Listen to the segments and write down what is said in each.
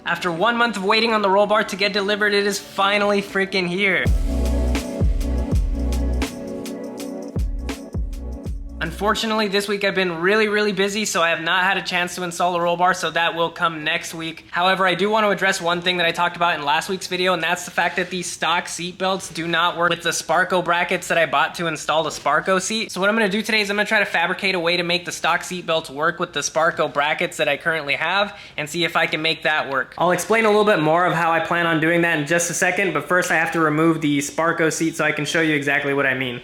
After 1 month of waiting on the roll bar to get delivered, it is finally freaking here. Unfortunately, this week I've been really busy, so I have not had a chance to install the roll bar, so that will come next week. However, I do want to address one thing that I talked about in last week's video, and that's the fact that these stock seat belts do not work with the Sparco brackets that I bought to install the Sparco seat. So what I'm going to do today is I'm going to try to fabricate a way to make the stock seat belts work with the Sparco brackets that I currently have, and see if I can make that work. I'll explain a little bit more of how I plan on doing that in just a second, but first I have to remove the Sparco seat so I can show you exactly what I mean.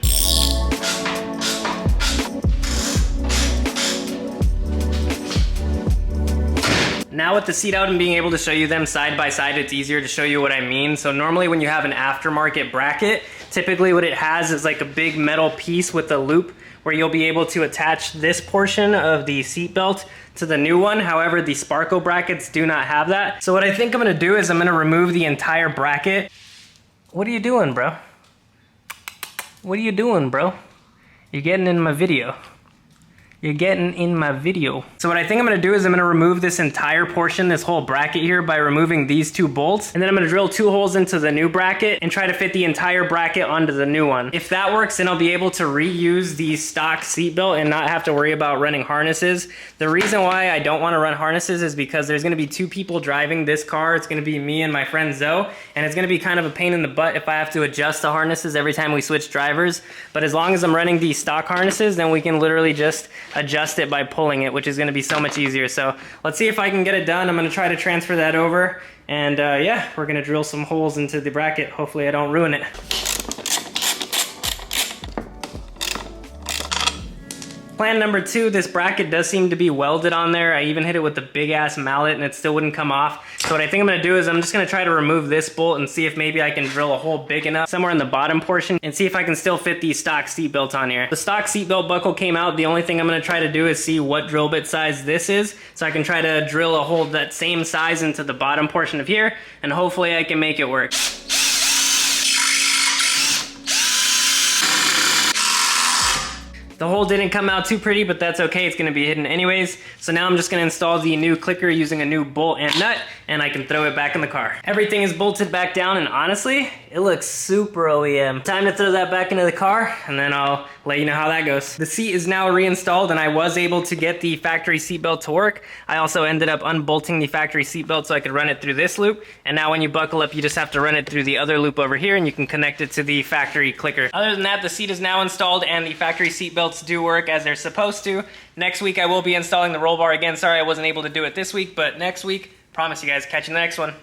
Now with the seat out and being able to show you them side by side, it's easier to show you what I mean. So normally when you have an aftermarket bracket, typically what it has is like a big metal piece with a loop where you'll be able to attach this portion of the seat belt to the new one. However, the Sparco brackets do not have that. So what I think I'm gonna do is I'm gonna remove the entire bracket. What are you doing, bro? What are you doing, bro? You're getting in my video. You're getting in my video. So what I think I'm gonna do is I'm gonna remove this entire portion, this whole bracket here, by removing these two bolts. And then I'm gonna drill 2 holes into the new bracket and try to fit the entire bracket onto the new one. If that works, then I'll be able to reuse the stock seatbelt and not have to worry about running harnesses. The reason why I don't wanna run harnesses is because there's gonna be 2 people driving this car. It's gonna be me and my friend Zoe, and it's gonna be kind of a pain in the butt if I have to adjust the harnesses every time we switch drivers. But as long as I'm running these stock harnesses, then we can literally just adjust it by pulling it, which is going to be so much easier. So let's see if I can get it done. I'm going to try to transfer that over, and yeah, we're going to drill some holes into the bracket. Hopefully I don't ruin it. Plan number 2, this bracket does seem to be welded on there. I even hit it with a big ass mallet and it still wouldn't come off. So what I think I'm gonna do is I'm just gonna try to remove this bolt and see if maybe I can drill a hole big enough somewhere in the bottom portion and see if I can still fit the stock seat belt on here. The stock seat belt buckle came out. The only thing I'm gonna try to do is see what drill bit size this is, so I can try to drill a hole that same size into the bottom portion of here, and hopefully I can make it work. The hole didn't come out too pretty, but that's okay. It's gonna be hidden anyways. So now I'm just gonna install the new clicker using a new bolt and nut, and I can throw it back in the car. Everything is bolted back down, and honestly, it looks super OEM. Time to throw that back into the car, and then I'll let you know how that goes. The seat is now reinstalled, and I was able to get the factory seatbelt to work. I also ended up unbolting the factory seatbelt so I could run it through this loop. And now when you buckle up, you just have to run it through the other loop over here, and you can connect it to the factory clicker. Other than that, the seat is now installed, and the factory seatbelts do work as they're supposed to. Next week I will be installing the roll bar again. Sorry I wasn't able to do it this week, but next week, promise you guys, catch you in the next one.